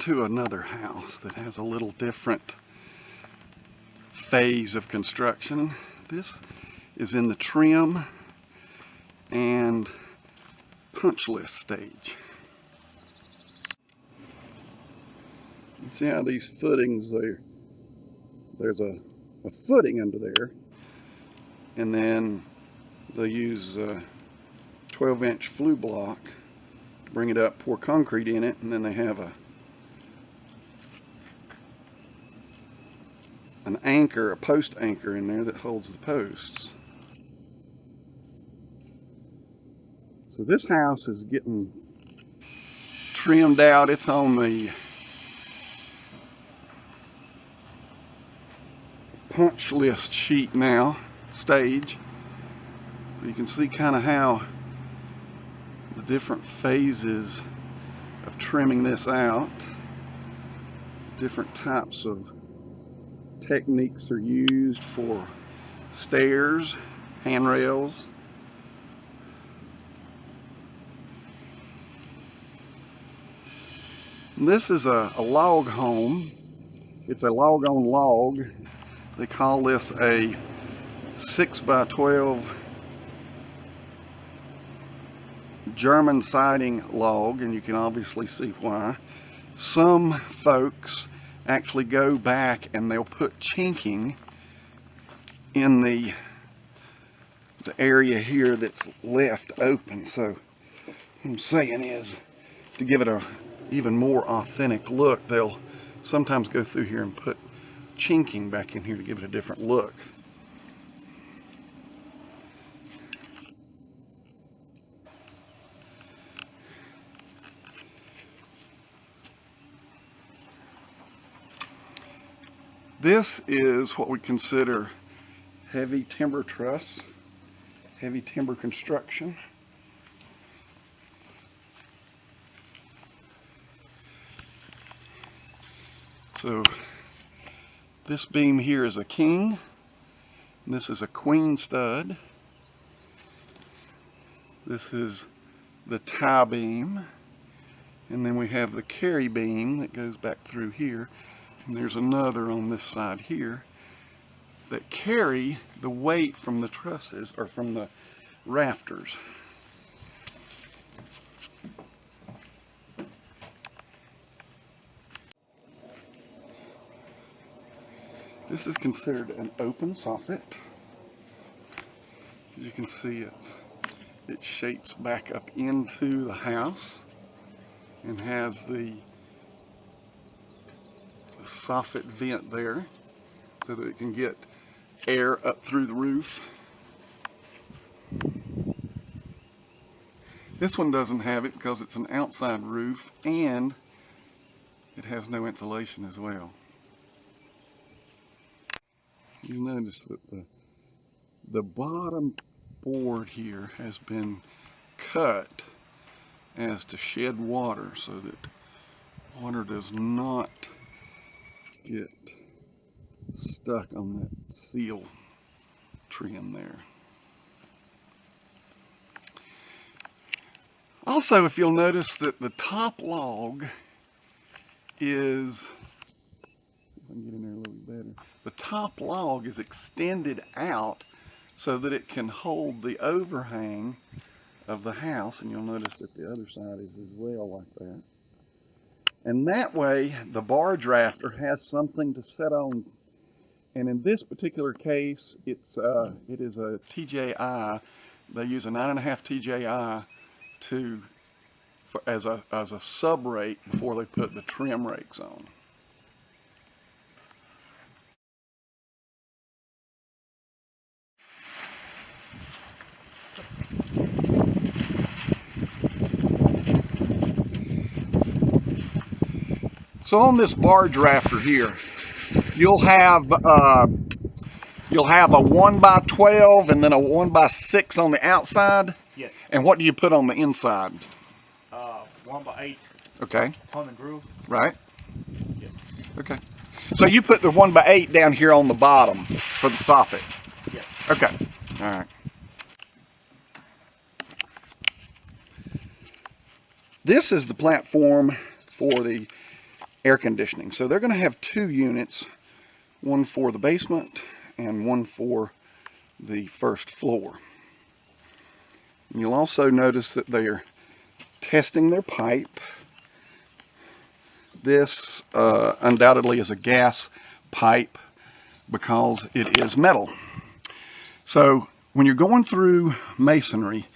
to another house that has a little different phase of construction. This is in the trim and punch list stage. You see how these footings there's a footing under there, and then they use 12-inch flue block to bring it up, pour concrete in it, and then they have an anchor, a post anchor in there that holds the posts. So this house is getting trimmed out. It's on the punch list sheet now, stage. You can see kind of how the different phases of trimming this out, different types of techniques are used for stairs, handrails. And this is a log home. It's a log on log. They call this a 6x12 German siding log, and you can obviously see why. Some folks actually go back and they'll put chinking in the area here that's left open. So what I'm saying is, to give it a even more authentic look, they'll sometimes go through here and put chinking back in here to give it a different look. This is what we consider heavy timber truss, heavy timber construction. So this beam here is a king, and this is a queen stud. This is the tie beam, and then we have the carry beam that goes back through here, and there's another on this side here that carry the weight from the trusses, or from the rafters. This is considered an open soffit. As you can see, it shapes back up into the house and has the soffit vent there so that it can get air up through the roof. This one doesn't have it because it's an outside roof and it has no insulation as well. You notice that the bottom board here has been cut as to shed water so that water does not get stuck on that seal trim there. Also, if you'll notice that the top log is, if I can get in there a little better, the top log is extended out so that it can hold the overhang of the house, and you'll notice that the other side is as well like that. And that way the barge rafter has something to set on, and in this particular case it is a TJI. They use a 9.5 TJI as a sub rake before they put the trim rakes on. So on this barge rafter here, you'll have a 1x12 and then a 1x6 on the outside. Yes. And what do you put on the inside? 1x8. Okay. On the groove. Right. Yes. Okay. So you put the 1x8 down here on the bottom for the soffit. Yes. Okay. All right. This is the platform for the air conditioning. So they're going to have 2 units, one for the basement and one for the first floor. And you'll also notice that they are testing their pipe. This undoubtedly is a gas pipe because it is metal. So when you're going through masonry,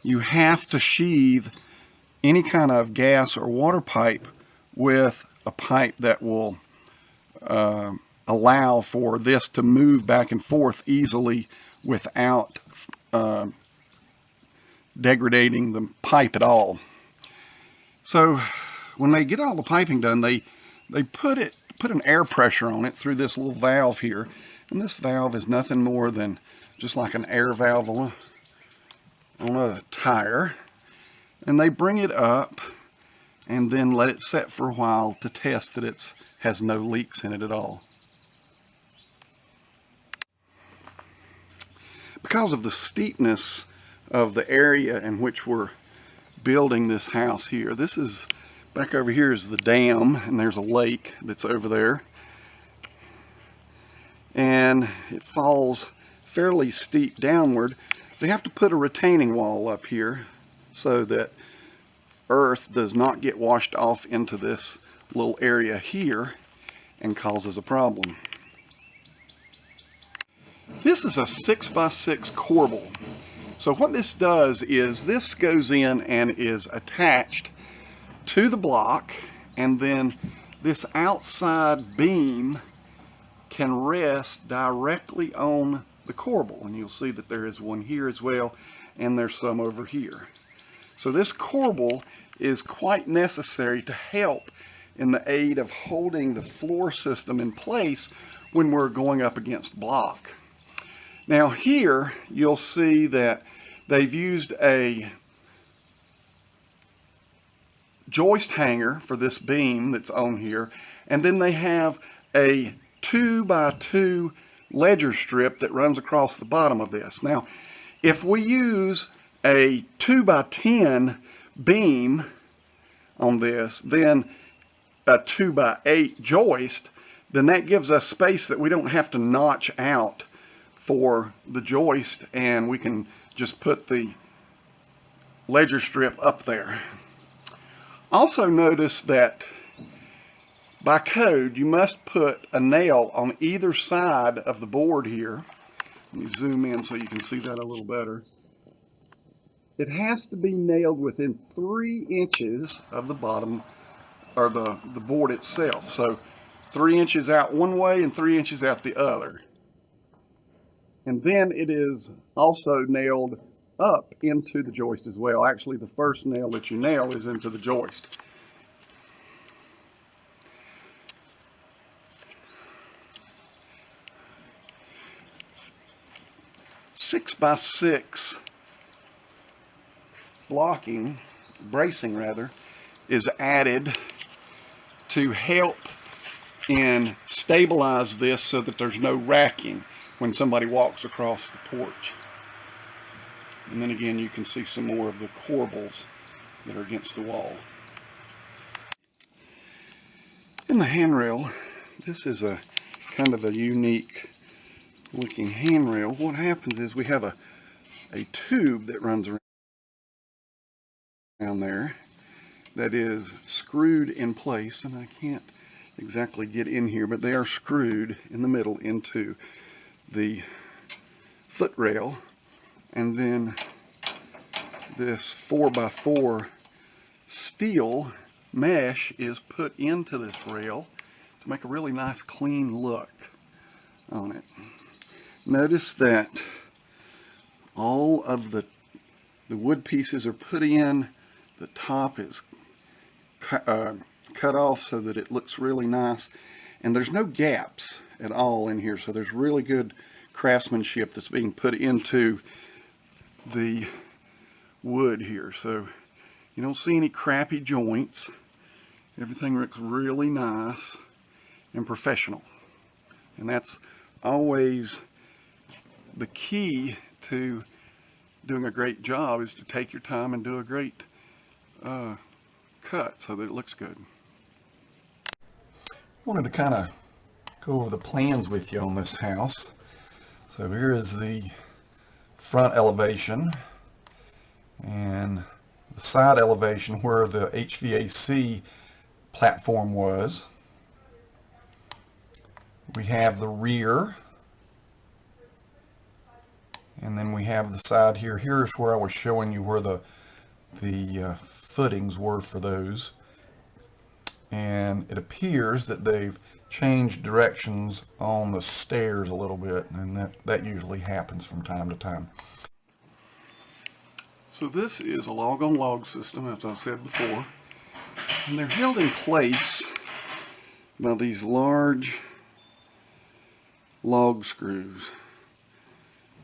you have to sheathe any kind of gas or water pipe with a pipe that will allow for this to move back and forth easily without degrading the pipe at all. So when they get all the piping done, they put an air pressure on it through this little valve here, and this valve is nothing more than just like an air valve on a tire, and they bring it up and then let it set for a while to test that it has no leaks in it at all. Because of the steepness of the area in which we're building this house here, this is back over here is the dam, and there's a lake that's over there, and it falls fairly steep downward. They have to put a retaining wall up here so that earth does not get washed off into this little area here and causes a problem. This is a 6x6 corbel. So what this does is this goes in and is attached to the block, and then this outside beam can rest directly on the corbel, and you'll see that there is one here as well, and there's some over here. So this corbel is quite necessary to help in the aid of holding the floor system in place when we're going up against block. Now here you'll see that they've used a joist hanger for this beam that's on here, and then they have a 2x2 ledger strip that runs across the bottom of this. Now if we use a 2x10 beam on this, then a 2x8 joist, then that gives us space that we don't have to notch out for the joist, and we can just put the ledger strip up there. Also notice that by code you must put a nail on either side of the board here. Let me zoom in so you can see that a little better. It has to be nailed within 3 inches of the bottom, or the board itself. So 3 inches out one way and 3 inches out the other. And then it is also nailed up into the joist as well. Actually, the first nail that you nail is into the joist. Six-by-six bracing is added to help and stabilize this so that there's no racking when somebody walks across the porch. And then again, you can see some more of the corbels that are against the wall. In the handrail, this is a kind of a unique looking handrail. What happens is we have a tube that runs around there that is screwed in place, and I can't exactly get in here, but they are screwed in the middle into the footrail, and then this 4x4 steel mesh is put into this rail to make a really nice clean look on it. Notice that all of the wood pieces are put in, the top is cut off so that it looks really nice, and there's no gaps at all in here, so there's really good craftsmanship that's being put into the wood here. So you don't see any crappy joints. Everything looks really nice and professional, and that's always the key to doing a great job, is to take your time and do a great cut so that it looks good. Wanted to kind of go over the plans with you on this house. So here is the front elevation and the side elevation where the HVAC platform was. We have the rear, and then we have the side here. Here's where I was showing you where the footings were for those. And it appears that they've changed directions on the stairs a little bit, and that usually happens from time to time. So this is a log-on-log system, as I said before, and they're held in place by these large log screws.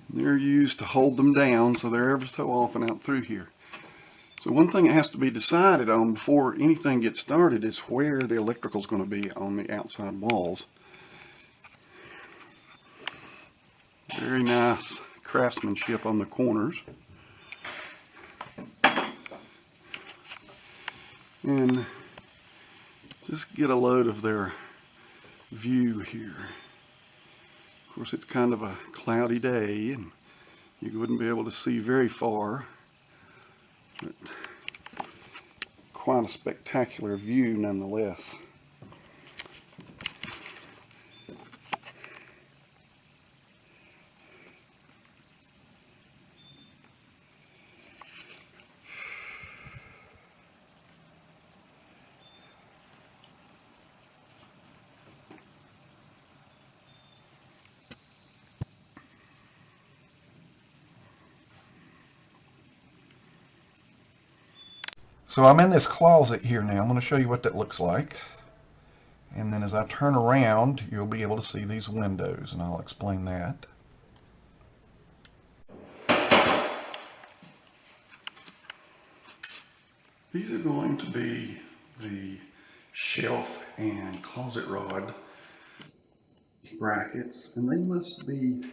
They're used to hold them down, so they're ever so often out through here. So one thing that has to be decided on before anything gets started is where the electrical is going to be on the outside walls. Very nice craftsmanship on the corners. And just get a load of their view here. Of course, it's kind of a cloudy day and you wouldn't be able to see very far, but quite a spectacular view nonetheless. So I'm in this closet here now. I'm going to show you what that looks like. And then as I turn around, you'll be able to see these windows, and I'll explain that. These are going to be the shelf and closet rod brackets, and they must be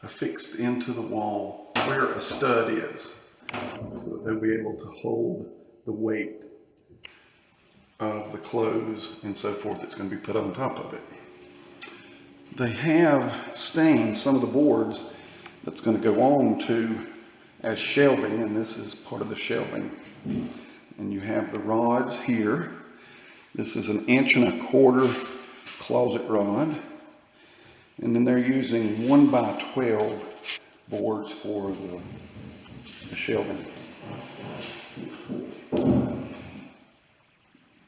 affixed into the wall where a stud is, so that they'll be able to hold the weight of the clothes and so forth that's going to be put on top of it. They have stained some of the boards that's going to go on to as shelving, and this is part of the shelving. And you have the rods here. This is an 1¼ inch closet rod, and then they're using 1x12 boards for the shelving.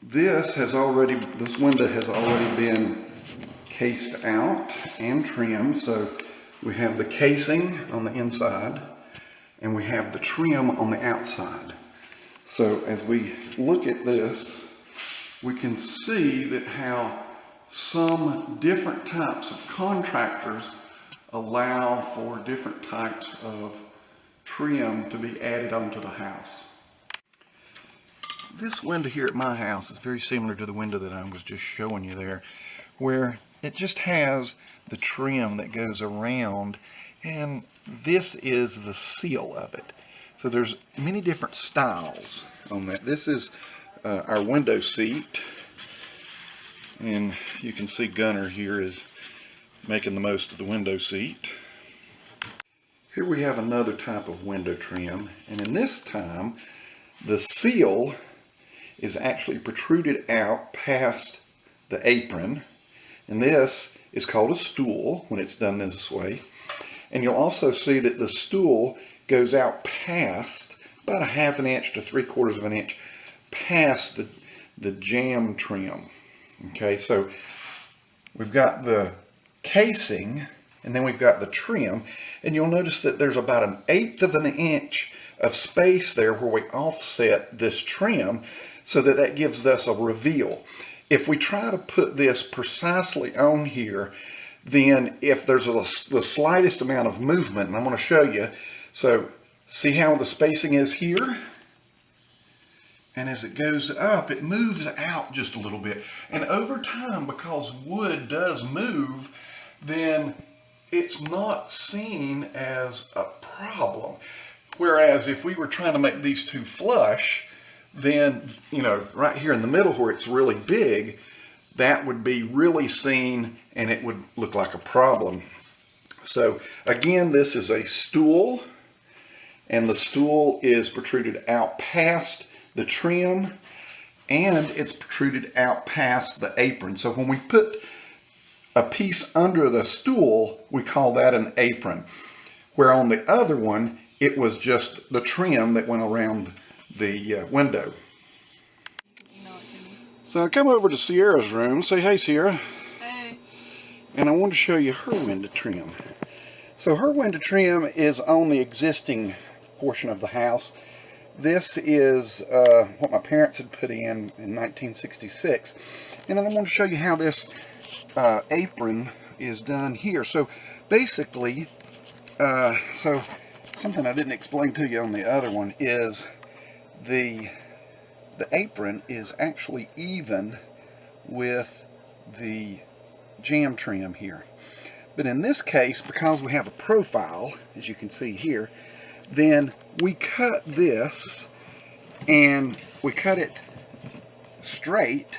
This window has already been cased out and trimmed. So we have the casing on the inside and we have the trim on the outside. So as we look at this, we can see that how some different types of contractors allow for different types of trim to be added onto the house. This window here at my house is very similar to the window that I was just showing you there, where it just has the trim that goes around, and this is the seal of it. So there's many different styles on that. This is our window seat, and you can see Gunner here is making the most of the window seat. Here we have another type of window trim, and in this time the seal is actually protruded out past the apron, and this is called a stool when it's done this way. And you'll also see that the stool goes out past about 1/2 inch to 3/4 inch past the jamb trim. Okay, so we've got the casing and then we've got the trim, and you'll notice that there's about 1/8 inch of space there where we offset this trim, so that gives us a reveal. If we try to put this precisely on here, then if there's the slightest amount of movement, and I'm going to show you, so see how the spacing is here? And as it goes up, it moves out just a little bit. And over time, because wood does move, then it's not seen as a problem. Whereas if we were trying to make these two flush, then, you know, right here in the middle where it's really big, that would be really seen and it would look like a problem. So again, this is a stool, and the stool is protruded out past the trim, and it's protruded out past the apron. So when we put a piece under the stool, we call that an apron. Where on the other one, it was just the trim that went around the window. So I come over to Sierra's room, say, hey Sierra. Hey. And I want to show you her window trim. So her window trim is on the existing portion of the house. This is what my parents had put in 1966. And then I want to show you how this apron is done here. So basically, so something I didn't explain to you on the other one is the apron is actually even with the jamb trim here. But in this case, because we have a profile, as you can see here, then we cut this and we cut it straight,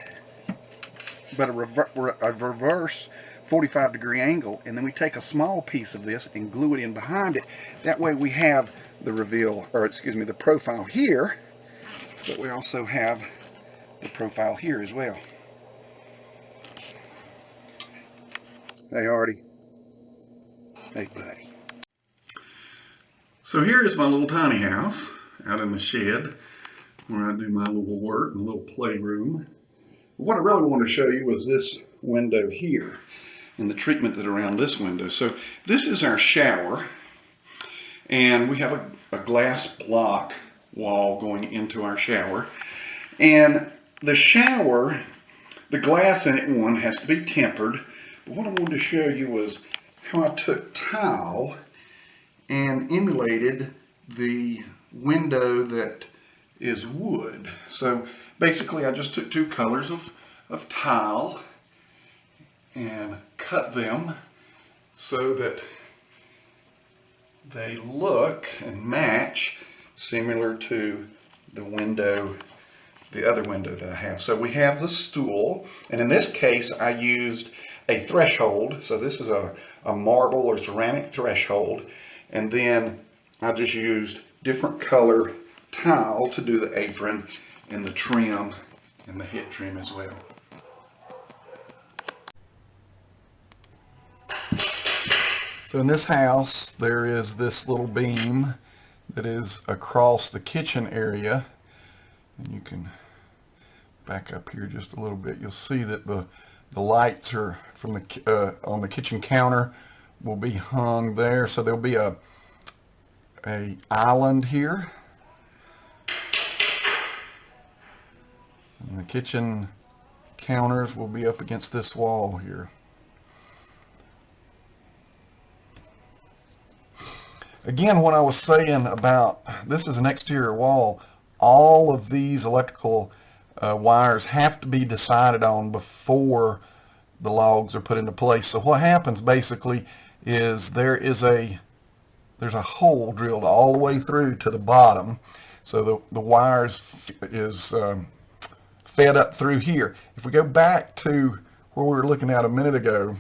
but a reverse 45-degree angle, and then we take a small piece of this and glue it in behind it. That way we have the reveal, or excuse me, the profile here, but we also have the profile here as well. They already made that. So here is my little tiny house out in the shed where I do my little work, my little playroom. What I really want to show you was this window here and the treatment that around this window. So this is our shower, and we have a glass block wall going into our shower. And the shower, the glass in it, one, has to be tempered. But what I wanted to show you was how I took tile and emulated the window that is wood. So basically I just took two colors of tile and cut them so that they look and match similar to the window, the other window that I have. So we have the stool, and in this case I used a threshold. So this is a marble or ceramic threshold, and then I just used different color tile to do the apron and the trim and the hip trim as well. So in this house there is this little beam that is across the kitchen area, and you can back up here just a little bit. You'll see that the lights are from the on the kitchen counter will be hung there. So there'll be a island here, and the kitchen counters will be up against this wall here. Again, what I was saying about this is an exterior wall, all of these electrical wires have to be decided on before the logs are put into place. So what happens basically is there's a hole drilled all the way through to the bottom. So the wires is fed up through here. If we go back to where we were looking at a minute ago,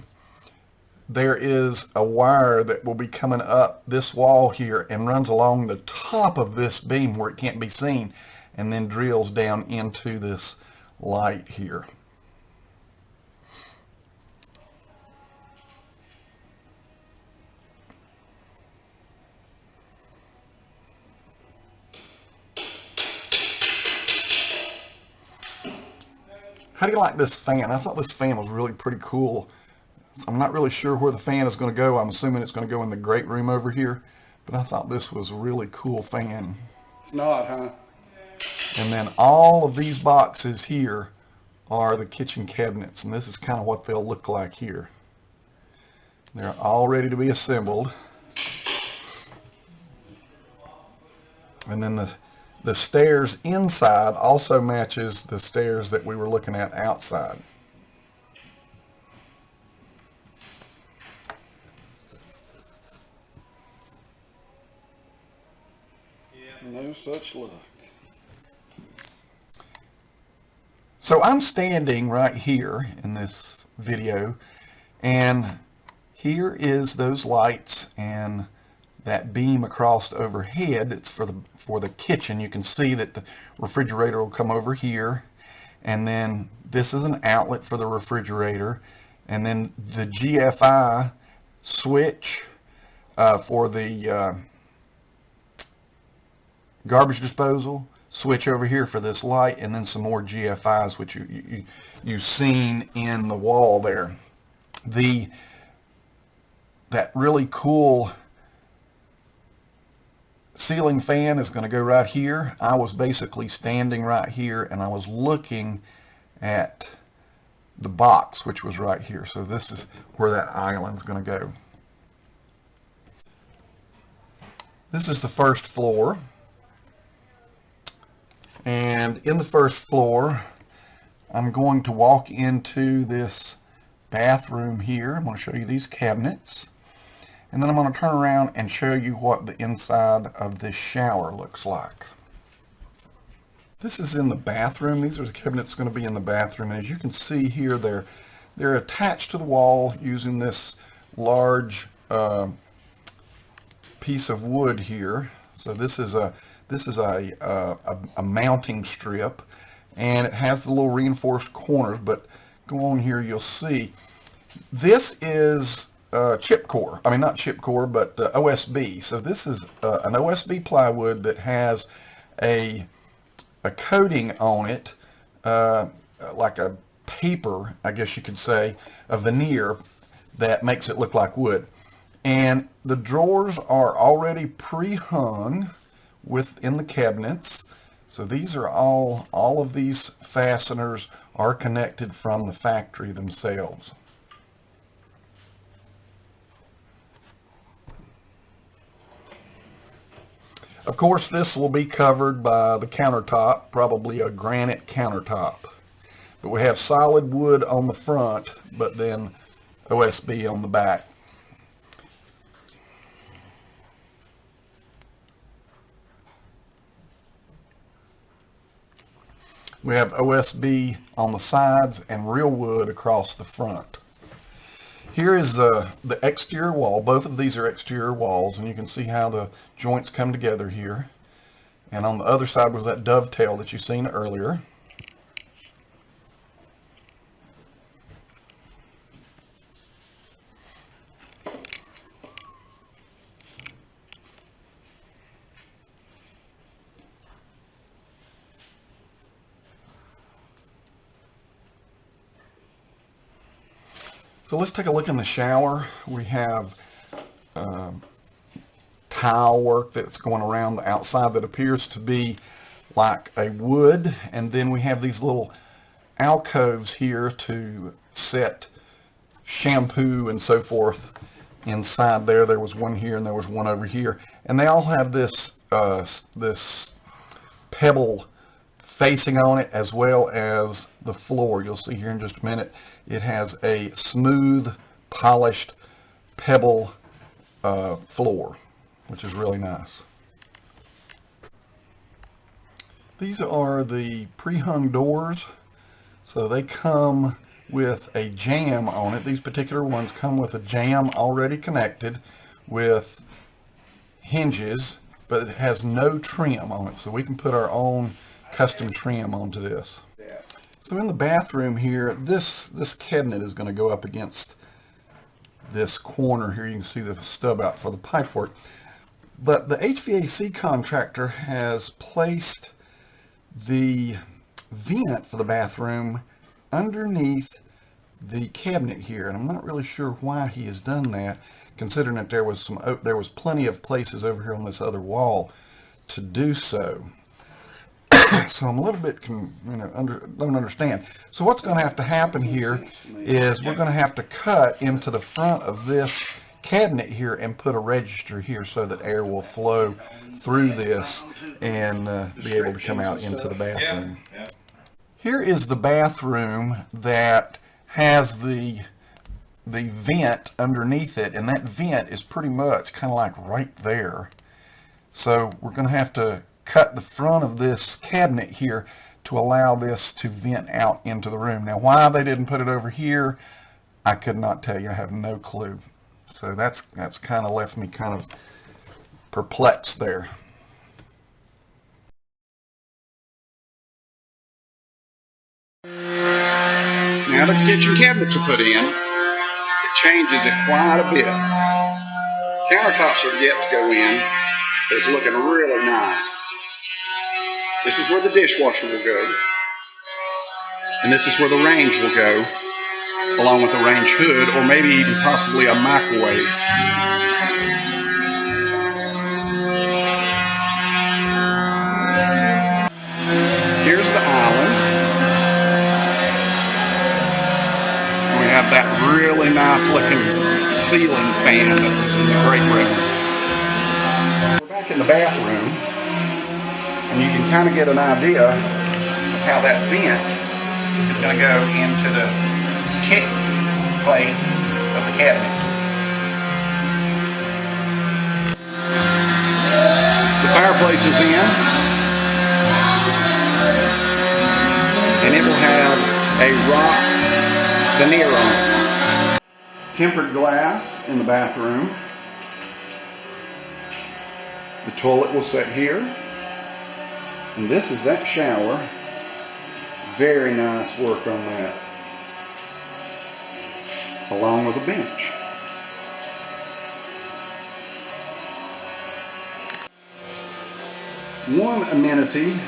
there is a wire that will be coming up this wall here and runs along the top of this beam where it can't be seen, and then drills down into this light here. How do you like this fan? I thought this fan was really pretty cool. I'm not really sure where the fan is going to go. I'm assuming it's going to go in the great room over here, but I thought this was a really cool fan. It's not, huh? And then all of these boxes here are the kitchen cabinets, and this is kind of what they'll look like here. They're all ready to be assembled. And then the stairs inside also matches the stairs that we were looking at outside. No such luck. So I'm standing right here in this video, and here is those lights and that beam across overhead. It's for the kitchen. You can see that the refrigerator will come over here, and then this is an outlet for the refrigerator, and then the GFI switch for the garbage disposal, switch over here for this light, and then some more GFIs, which you've seen in the wall there. That really cool ceiling fan is going to go right here. I was basically standing right here, and I was looking at the box, which was right here. So this is where that island's going to go. This is the first floor. And in the first floor, I'm going to walk into this bathroom here. I'm going to show you these cabinets. And then I'm going to turn around and show you what the inside of this shower looks like. This is in the bathroom. These are the cabinets going to be in the bathroom. And as you can see here, they're attached to the wall using this large piece of wood here. So this is a mounting strip, and it has the little reinforced corners. But go on here, you'll see this is chip core. I mean, not chip core, but OSB. So this is an OSB plywood that has a coating on it, like a paper, I guess you could say, a veneer that makes it look like wood. And the drawers are already pre-hung within the cabinets. So these are all of these fasteners are connected from the factory themselves. Of course, this will be covered by the countertop, probably a granite countertop. But we have solid wood on the front, but then OSB on the back. We have OSB on the sides and real wood across the front. Here is the exterior wall. Both of these are exterior walls, and you can see how the joints come together here. And on the other side was that dovetail that you've seen earlier. So let's take a look in the shower. We have tile work that's going around the outside that appears to be like a wood, and then we have these little alcoves here to set shampoo and so forth inside there. There was one here and there was one over here, and they all have this this pebble facing on it, as well as the floor. You'll see here in just a minute, it has a smooth, polished pebble floor, which is really nice. These are the pre-hung doors. So they come with a jamb on it. These particular ones come with a jamb already connected with hinges, but it has no trim on it. So we can put our own custom trim onto this. So in the bathroom here, this cabinet is going to go up against this corner here. You can see the stub out for the pipework. But the HVAC contractor has placed the vent for the bathroom underneath the cabinet here, and I'm not really sure why he has done that, considering that there was plenty of places over here on this other wall to do so. So I'm a little bit, don't understand. So what's going to have to happen here is we're going to have to cut into the front of this cabinet here and put a register here so that air will flow through this and be able to come out into the bathroom. Here is the bathroom that has the vent underneath it, and that vent is pretty much kind of like right there. So we're going to have to cut the front of this cabinet here to allow this to vent out into the room. Now, why they didn't put it over here, I could not tell you. I have no clue. So that's kind of left me kind of perplexed there. Now that the kitchen cabinets are put in, it changes it quite a bit. Countertops are yet to go in, but it's looking really nice. This is where the dishwasher will go. And this is where the range will go, along with the range hood, or maybe even possibly a microwave. Here's the island. We have that really nice looking ceiling fan that's in the great room. We're back in the bathroom, and you can kind of get an idea of how that vent is going to go into the kick plate of the cabinet. The fireplace is in, and it will have a rock veneer on it. Tempered glass in the bathroom. The toilet will sit here, and this is that shower. Very nice work on that, along with a bench. One amenity,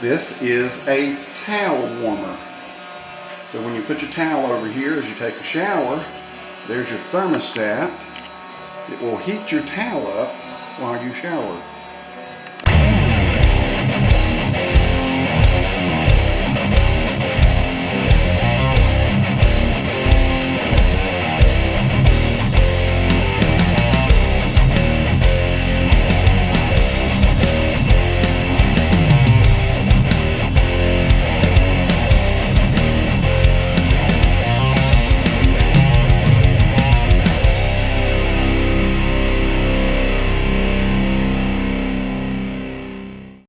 this is a towel warmer. So when you put your towel over here as you take a shower, there's your thermostat. It will heat your towel up while you shower.